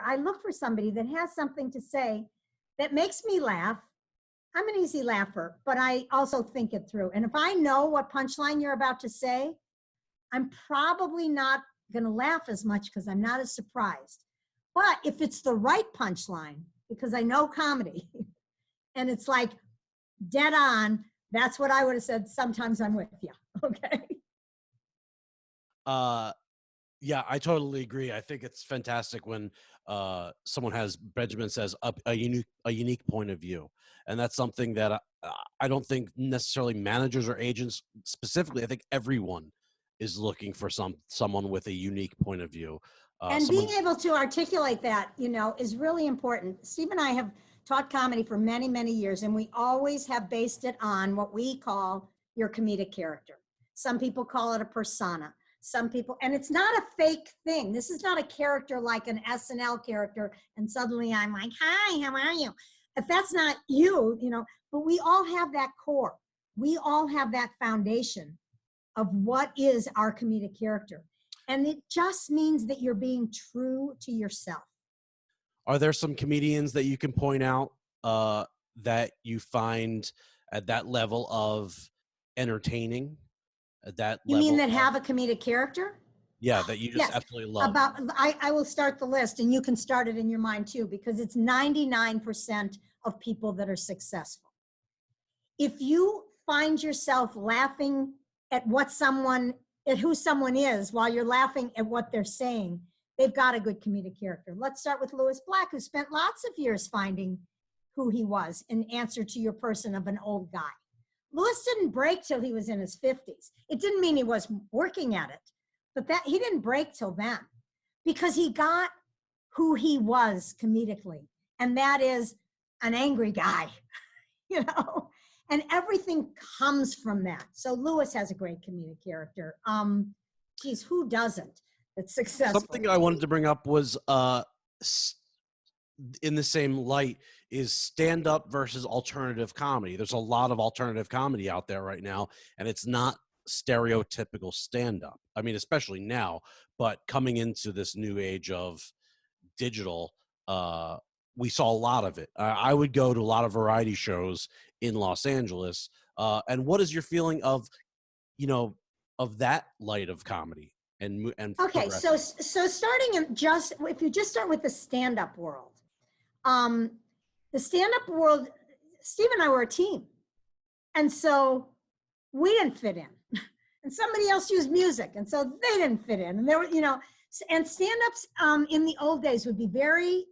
for. I look for somebody that has something to say that makes me laugh. I'm an easy laugher, but I also think it through. And if I know what punchline you're about to say, I'm probably not going to laugh as much because I'm not as surprised. But if it's the right punchline, because I know comedy, and it's like dead on, that's what I would have said. Sometimes I'm with you. Okay. Yeah, I totally agree. I think it's fantastic when someone has, Benjamin says, a unique point of view, and that's something that I don't think necessarily managers or agents specifically. I think everyone is looking for someone with a unique point of view. And being able to articulate that, is really important. Steve and I have taught comedy for many, many years, and we always have based it on what we call your comedic character. Some people call it a persona. Some people, and it's not a fake thing. This is not a character like an SNL character, and suddenly I'm like, hi, how are you? If that's not you, but we all have that core. We all have that foundation of what is our comedic character. And it just means that you're being true to yourself. Are there some comedians that you can point out that you find at that level of entertaining? At that you level mean that have a comedic character? Yeah, that you just absolutely love. I will start the list, and you can start it in your mind too, because it's 99% of people that are successful. If you find yourself laughing at who someone is while you're laughing at what they're saying, they've got a good comedic character. Let's start with Lewis Black, who spent lots of years finding who he was in answer to your person of an old guy. Lewis didn't break till he was in his 50s. It didn't mean he was working at it, but that he didn't break till then, because he got who he was comedically, and that is an angry guy, and everything comes from that. So Lewis has a great comedic character. Geez, who doesn't? That's successful. Something I wanted to bring up was in the same light is stand-up versus alternative comedy. There's a lot of alternative comedy out there right now, and it's not stereotypical stand-up. I mean, especially now, but coming into this new age of digital, we saw a lot of it. I would go to a lot of variety shows in Los Angeles. And what is your feeling of that light of comedy? And okay, so starting in if you just start with the stand-up world, the stand-up world, Steve and I were a team, and so we didn't fit in, and somebody else used music, and so they didn't fit in, and there were, and stand-ups in the old days would be very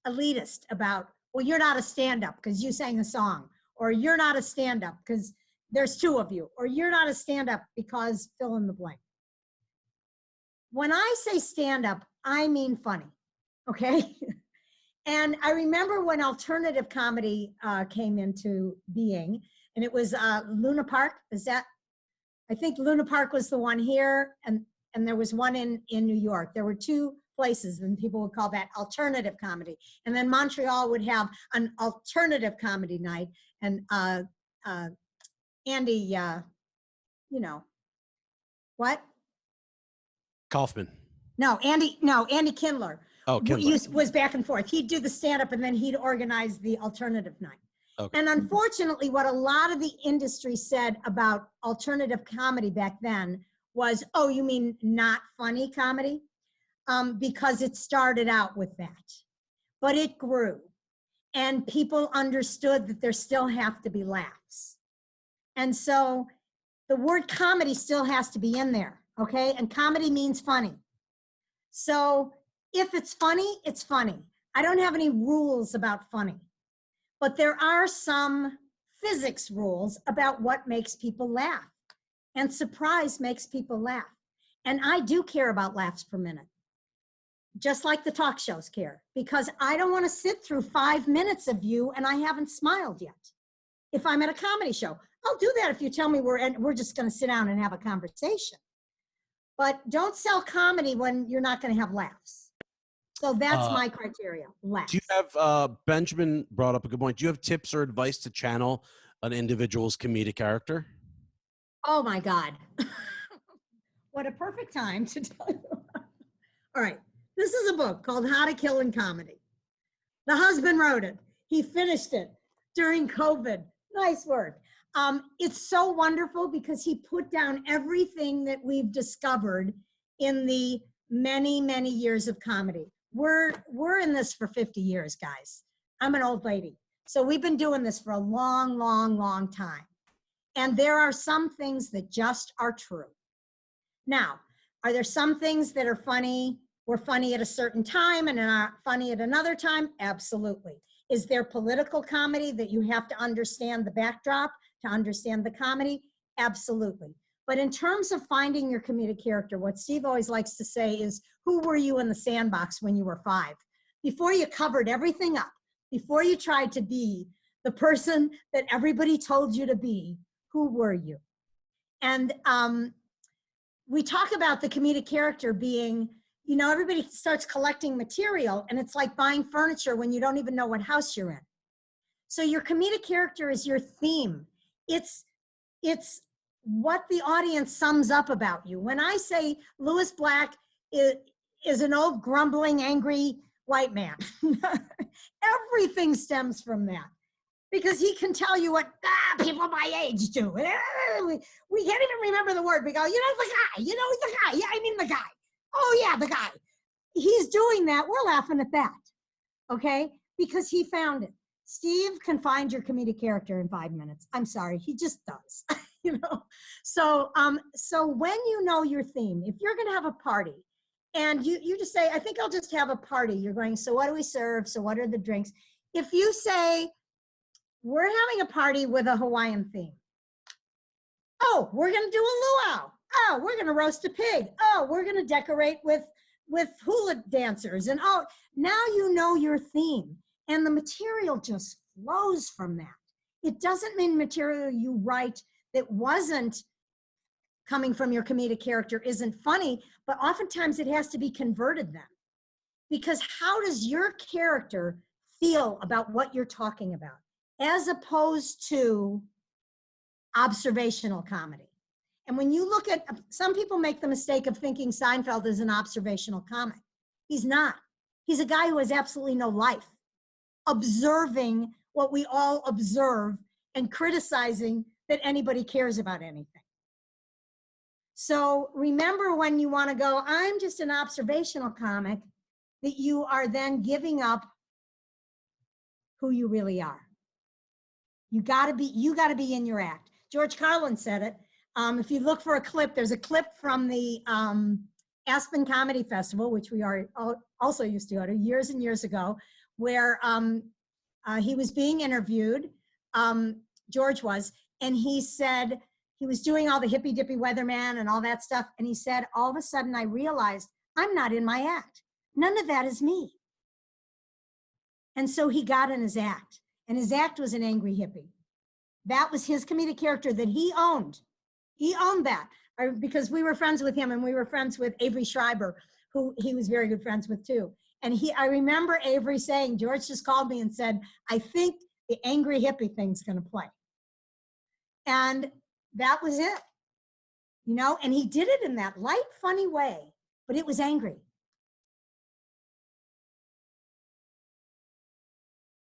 elitist about, well, you're not a stand-up because you sang a song, or you're not a stand-up because there's two of you, or you're not a stand-up because fill in the blank. When I say stand-up, I mean funny, okay? And I remember when alternative comedy came into being, and it was Luna Park. I think Luna Park was the one here, and there was one in New York. There were two places, and people would call that alternative comedy. And then Montreal would have an alternative comedy night, and Andy, what? Kaufman. No, Andy Kindler. Oh, Kindler. Was back and forth. He'd do the stand-up, and then he'd organize the alternative night. Okay. And unfortunately, what a lot of the industry said about alternative comedy back then was, oh, you mean not funny comedy? Because it started out with that. But it grew. And people understood that there still have to be laughs. And so the word comedy still has to be in there, okay? And comedy means funny. So if it's funny, it's funny. I don't have any rules about funny. But there are some physics rules about what makes people laugh. And surprise makes people laugh. And I do care about laughs per minute, just like the talk shows care, because I don't want to sit through 5 minutes of you and I haven't smiled yet. If I'm at a comedy show, I'll do that if you tell me we're just going to sit down and have a conversation. But don't sell comedy when you're not going to have laughs. So that's my criteria, laughs. Do you have, Benjamin brought up a good point. Do you have tips or advice to channel an individual's comedic character? Oh my God. What a perfect time to tell you. All right. This is a book called How to Kill in Comedy. The husband wrote it. He finished it during COVID. Nice work. It's so wonderful because he put down everything that we've discovered in the many, many years of comedy. We're in this for 50 years, guys. I'm an old lady. So we've been doing this for a long, long, long time. And there are some things that just are true. Now, are there some things that are funny, were funny at a certain time and are not funny at another time? Absolutely. Is there political comedy that you have to understand the backdrop to understand the comedy? Absolutely. But in terms of finding your comedic character, what Steve always likes to say is, who were you in the sandbox when you were 5? Before you covered everything up, before you tried to be the person that everybody told you to be, who were you? And we talk about the comedic character being, you know, everybody starts collecting material and it's like buying furniture when you don't even know what house you're in. So your comedic character is your theme. It's what the audience sums up about you. When I say Lewis Black is an old grumbling, angry white man, everything stems from that. Because he can tell you what people my age do. We can't even remember the word. We go, you know, the guy, you know, the guy. Yeah, I mean the guy. Oh yeah, the guy. He's doing that. We're laughing at that, okay? Because he found it. Steve can find your comedic character in 5 minutes. I'm sorry, he just does, you know? So when you know your theme, if you're gonna have a party, and you just say, I think I'll just have a party. You're going, so what do we serve? So what are the drinks? If you say, we're having a party with a Hawaiian theme. Oh, we're gonna do a luau. Oh, we're gonna roast a pig. Oh, we're gonna decorate with hula dancers. And oh, now you know your theme. And the material just flows from that. It doesn't mean material you write that wasn't coming from your comedic character isn't funny, but oftentimes it has to be converted then. Because how does your character feel about what you're talking about? As opposed to observational comedy. And when you look at, some people make the mistake of thinking Seinfeld is an observational comic. He's not. He's a guy who has absolutely no life, observing what we all observe and criticizing that anybody cares about anything. So remember, when you want to go, I'm just an observational comic, that you are then giving up who you really are. You gotta be in your act. George Carlin said it. If you look for a clip, there's a clip from the Aspen Comedy Festival, which we are also used to go to years and years ago, where he was being interviewed, George was, and he said, he was doing all the hippy dippy weatherman and all that stuff. And he said, all of a sudden I realized I'm not in my act. None of that is me. And so he got in his act, and his act was an angry hippie. That was his comedic character that he owned. He owned that because we were friends with him, and we were friends with Avery Schreiber, who he was very good friends with too. And I remember Avery saying, George just called me and said, I think the angry hippie thing's gonna play. And that was it, you know? And he did it in that light, funny way, but it was angry.